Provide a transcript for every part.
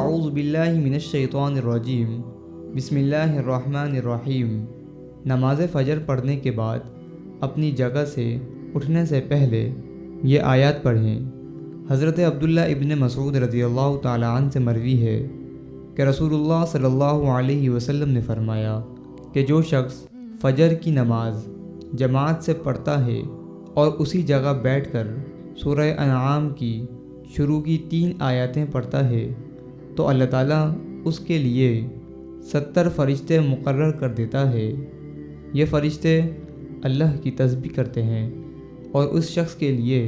اعوذ باللہ من الشیطان الرجیم بسم اللہ الرحمن الرحیم۔ نماز فجر پڑھنے کے بعد اپنی جگہ سے اٹھنے سے پہلے یہ آیات پڑھیں۔ حضرت عبداللہ ابن مسعود رضی اللہ تعالی عنہ سے مروی ہے کہ رسول اللہ صلی اللہ علیہ وسلم نے فرمایا کہ جو شخص فجر کی نماز جماعت سے پڑھتا ہے اور اسی جگہ بیٹھ کر سورہ انعام کی شروع کی 3 آیاتیں پڑھتا ہے تو اللہ تعالیٰ اس کے لیے 70 فرشتے مقرر کر دیتا ہے۔ یہ فرشتے اللہ کی تسبیح کرتے ہیں اور اس شخص کے لیے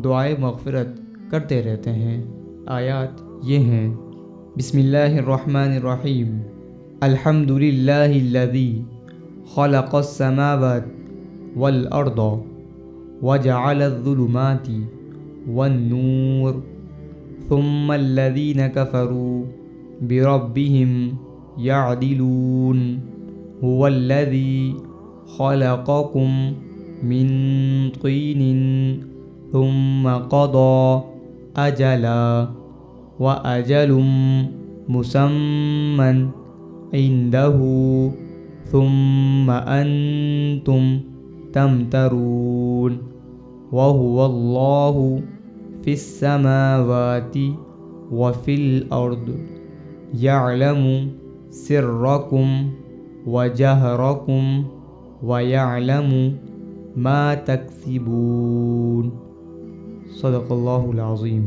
دعائے مغفرت کرتے رہتے ہیں۔ آیات یہ ہیں: بسم اللہ الرحمن الرحیم، الحمد للہ الذی خلق السماوات والارض وجعل الظلمات والنور ثم الذین کفروا بربهم یعدلون هو الذی خلقکم من طین ثم قضى اجلا واجل مسمى عنده ثم انتم تمترون وهو اللہ فی السماوات وفی الارض یعلم سرکم وجہرکم ویعلم ما تکسبون۔ صدق اللہ العظیم۔